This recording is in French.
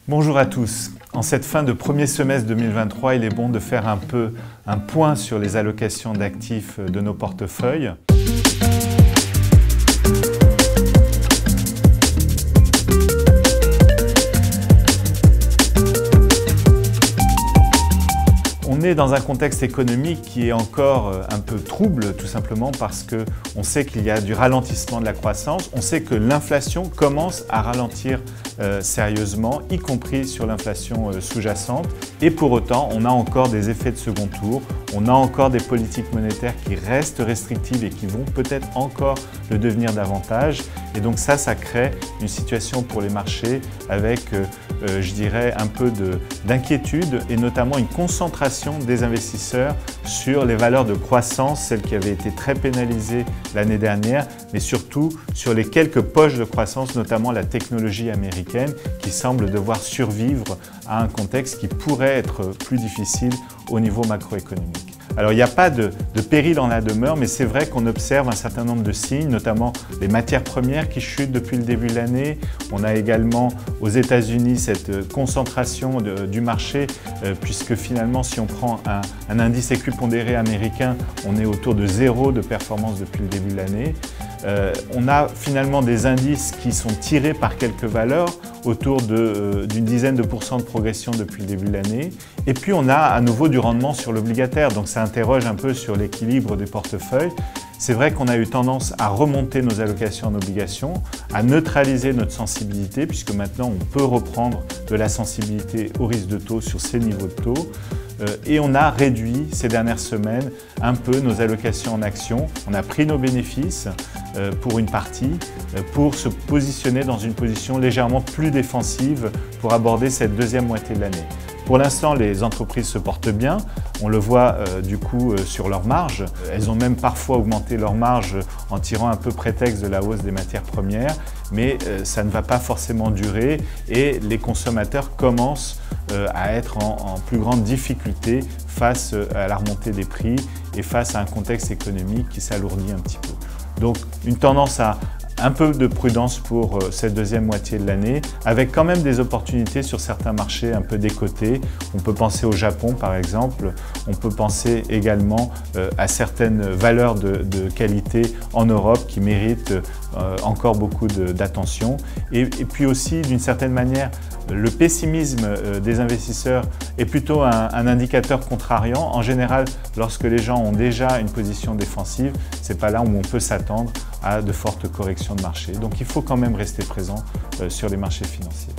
Bonjour à tous. En cette fin de premier semestre 2023, il est bon de faire un peu un point sur les allocations d'actifs de nos portefeuilles. On est dans un contexte économique qui est encore un peu trouble, tout simplement parce qu'on sait qu'il y a du ralentissement de la croissance, on sait que l'inflation commence à ralentir sérieusement, y compris sur l'inflation sous-jacente. Et pour autant, on a encore des effets de second tour, on a encore des politiques monétaires qui restent restrictives et qui vont peut-être encore le devenir davantage. Et donc ça crée une situation pour les marchés avec, je dirais, un peu d'inquiétude et notamment une concentration des investisseurs sur les valeurs de croissance, celles qui avaient été très pénalisées l'année dernière, mais surtout sur les quelques poches de croissance, notamment la technologie américaine, qui semble devoir survivre à un contexte qui pourrait être plus difficile au niveau macroéconomique. Alors il n'y a pas de péril en la demeure, mais c'est vrai qu'on observe un certain nombre de signes, notamment les matières premières qui chutent depuis le début de l'année. On a également aux États-Unis cette concentration du marché, puisque finalement si on prend un indice équipondéré américain, on est autour de 0 de performance depuis le début de l'année. On a finalement des indices qui sont tirés par quelques valeurs, autour d'une dizaine de pourcents de progression depuis le début de l'année. Et puis on a à nouveau du rendement sur l'obligataire, donc ça interroge un peu sur l'équilibre des portefeuilles. C'est vrai qu'on a eu tendance à remonter nos allocations en obligations, à neutraliser notre sensibilité, puisque maintenant on peut reprendre de la sensibilité au risque de taux sur ces niveaux de taux. Et on a réduit ces dernières semaines un peu nos allocations en actions. On a pris nos bénéfices pour une partie, pour se positionner dans une position légèrement plus défensive pour aborder cette deuxième moitié de l'année. Pour l'instant, les entreprises se portent bien. On le voit du coup sur leurs marges. Elles ont même parfois augmenté leurs marges en tirant un peu prétexte de la hausse des matières premières, mais ça ne va pas forcément durer et les consommateurs commencent à être en plus grande difficulté face à la remontée des prix et face à un contexte économique qui s'alourdit un petit peu. Donc une tendance à un peu de prudence pour cette deuxième moitié de l'année, avec quand même des opportunités sur certains marchés un peu décotés. On peut penser au Japon par exemple, on peut penser également à certaines valeurs de qualité en Europe qui méritent encore beaucoup d'attention. Et puis aussi d'une certaine manière, le pessimisme des investisseurs est plutôt un indicateur contrariant. En général, lorsque les gens ont déjà une position défensive, c'est pas là où on peut s'attendre à de fortes corrections de marché. Donc il faut quand même rester présent sur les marchés financiers.